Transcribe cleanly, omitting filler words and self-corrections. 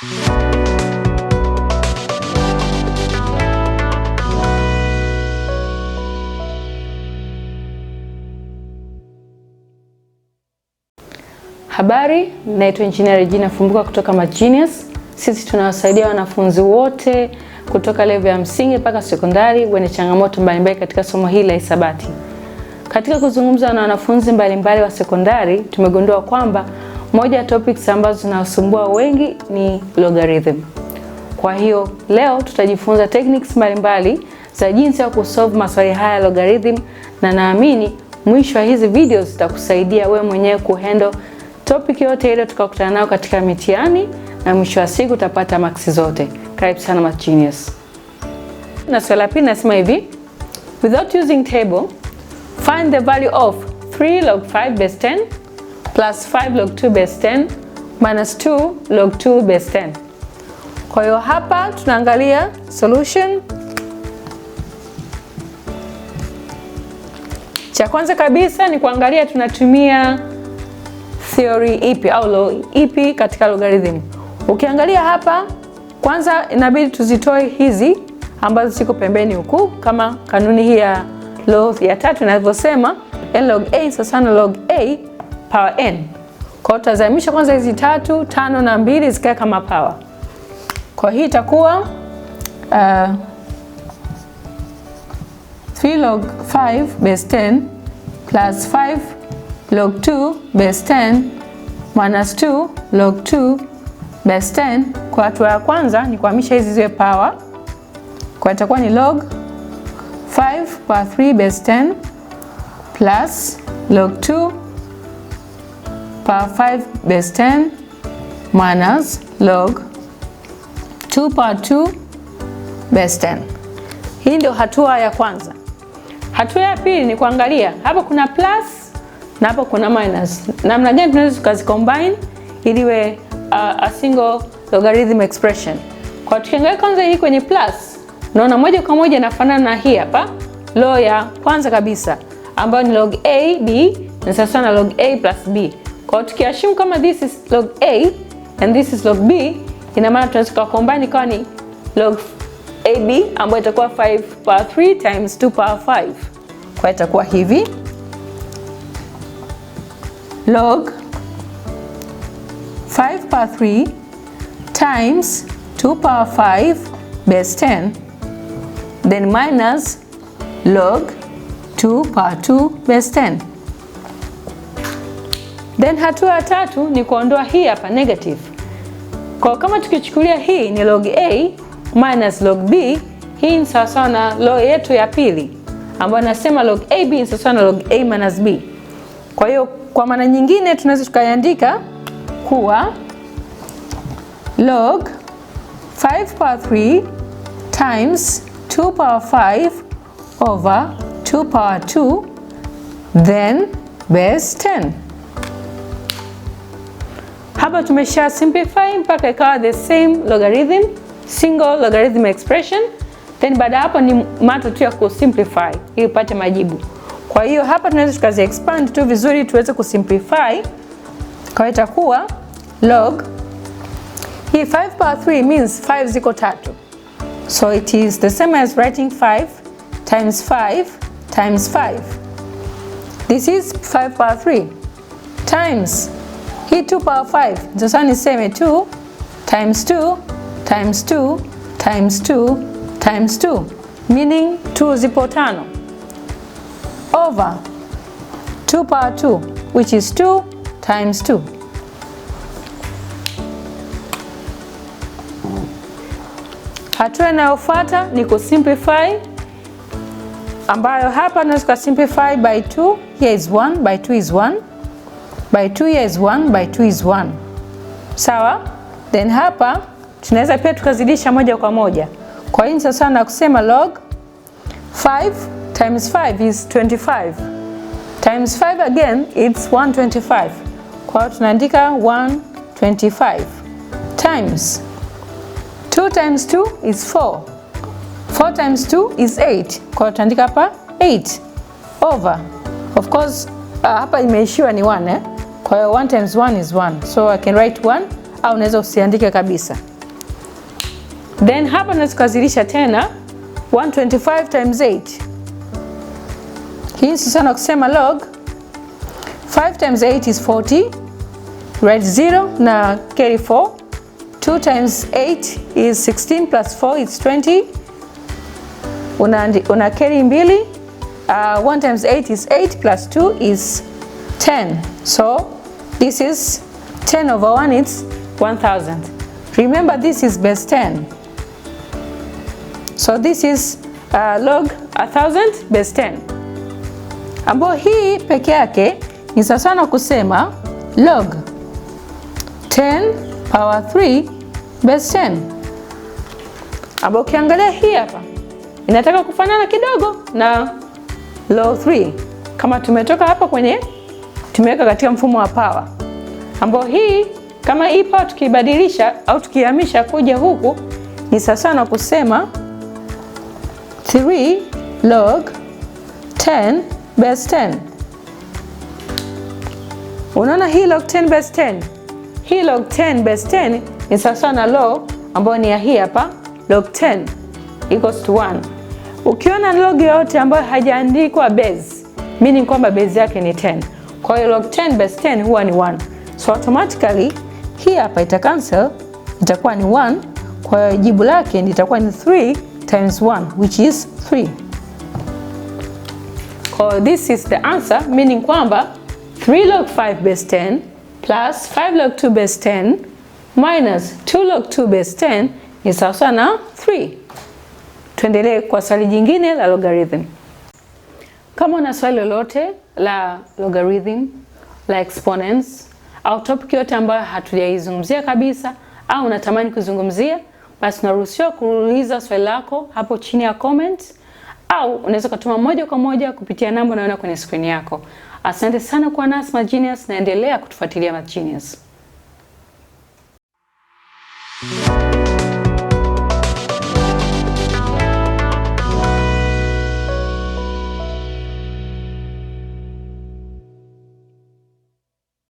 Habari, naitwa Engineer Regina Fumbuka kutoka MathGenius. Sisi tunawasaidia wanafunzi wote kutoka level ya msingi mpaka sekondari wenye changamoto mbalimbali katika somo hili la hisabati. Katika kuzungumza na wanafunzi mbalimbali wa sekondari, tumegundua kwamba moja ya topics ambazo zinawasumbua wengi ni logarithm. Kwa hiyo leo tutajifunza techniques mbalimbali za jinsi ya kusolve maswali haya logarithm, na naamini mwisho wa hizi videos zitakusaidia wewe mwenyewe kuhandle topic yote ile tukakutana nayo katika mitihani, na mwisho wa siku utapata marks zote. Karibu sana MathGenius. Na swali la pili nasema hivi: without using table, find the value of 3 log 5 base 10 plus 5 log 2 base 10 minus 2 log 2 base 10. Kwa hiyo hapa tunaangalia solution. Cha kwanza kabisa ni kuangalia tunatumia theory ipi au law ipi katika logarithm. Ukiangalia hapa, kwanza inabidi tuzitoe hizi ambazo ziko pembeni huku, kama kanuni hii ya law ya tatu inavyosema n log a sawa na log a power n. Kwa hiyo tutazamisha kwanza hizi 3, 5 na 2 zikae kama power. Kwa hii itakuwa 3 log 5 base 10 plus 5 log 2 base 10 minus 2 log 2 base 10. Kwa hatua ya kwanza ni kuhamisha hizi ziwe power. Kwa itakuwa ni log 5 power 3 base 10 plus log 2 power 5 base 10 minus log 2 power 2 base 10. Hii ndio hatua ya kwanza. Hatua ya pili ni kuangalia hapa kuna plus na hapa kuna minus. Namna gani tunaweza tukazicombine ili iwe a single logarithm expression. Kwa tukiangalia kwanza hii kwenye plus, unaona moja kwa moja inafanana na hii hapa law ya kwanza kabisa ambayo ni log a b ni sawa na log a plus b. Kwa tukiassume kama this is log a and this is log b, ina maana tunaweza kucombine kwa ni log ab ambayo itakuwa 5 power 3 times 2 power 5. Kwa itakuwa hivi log 5 power 3 times 2 power 5 base 10 then minus log 2 power 2 base 10. Then hatua ya tatu ni kuondoa hii hapa negative. Kwa kama tukichukulia hii ni log a minus log b, hii ni sawa na law yetu ya pili ambayo nasema log ab ni sawa na log a minus b. Kwa hiyo kwa maana nyingine tunaweza tukaiandika kuwa log 5 power 3 times 2 power 5 over 2 power 2 then base 10. Hapa tumesha simplify mpaka ikawa the same logarithm, single logarithm expression. Then baada hapo ni matter tu ya kusimplify ili upate majibu. Kwa hiyo hapa tunaweza tukazi expand tu vizuri tuweze kusimplify. Kwa hiyo itakuwa log hii 5 power 3 means 5 ziko 3. So it is the same as writing 5 times 5 times 5. This is 5 power 3 times hii 2 power 5. Sasa niseme 2 times 2 times 2 times 2 times 2, meaning 2 zipo 5 over 2 power 2 which is 2 times 2. Hatua inayofuata ni kusimplify, ambayo hapa tunaweza simplify by 2, here is 1, by 2 is 1, by 2 here is 1, by 2 is 1. Sawa? Then hapa tunaweza pia tukazidisha moja kwa moja. Kwa hiyo sasa na kusema log 5 times 5 is 25 times 5 again it's 125. Kwa hiyo tunaandika 125 times 2 times 2 is 4. 4 times 2 is 8. Kwa hiyo tunaandika hapa 8 over, of course hapa imeishiwa ni 1 Kwa hiyo 1 times 1 is 1. So I can write 1 au unaweza usiandike kabisa. Then hapa tunaweza kuzilisha tena 125 times 8. Hii sasa kusema log 5 times 8 is 40. Write 0 na carry 4. 2 times 8 is 16 plus 4 is 20. Una carry mbili. 1 times 8 is 8 plus 2 is 10. So this is 10 over 1 is 1000. Remember this is base 10. So this is log 1000 base 10. Ambapo hii peke yake ni sawa na kusema log 10 power 3 base 10. Ambapo ukiangalia hii hapa inataka kufanana kidogo na log 3 kama tumetoka hapa tumeweka katika mfumo wa power. Ambapo hii kama hii power tukibadilisha au tukihamisha kuja huku ni sawa na kusema 3 log 10 base 10. Unaona hii log 10 base 10. Hii log 10 base 10 ni sawa na log ambayo ni ya hii hapa log 10 equals to 1. Ukiona log yote ambayo hajaandikwa base, meaning kwamba base yake ni 10. Kwa hiyo log 10 base 10 huwa ni 1. So automatically hii hapa ita cancel, itakuwa ni 1. Kwa hiyo jibu lake litakuwa ni 3 times 1 which is 3. So this is the answer, meaning kwamba 3 log 5 base 10 plus 5 log 2 base 10 minus 2 log 2 base 10 ni sawa na 3. Tuendelee kwa swali jingine la logarithm. Kama una swali lolote la logarithm, la exponents au topic yote ambayo hatujaizungumzia kabisa au unatamani kuzungumzia, basi unaruhusiwa kuuliza swali lako hapo chini ya comment au unaweza kutuma moja kwa moja kupitia namba unayoona kwenye screen yako. Asante sana kwa nasi MathGenius na endelea kutufuatilia MathGenius.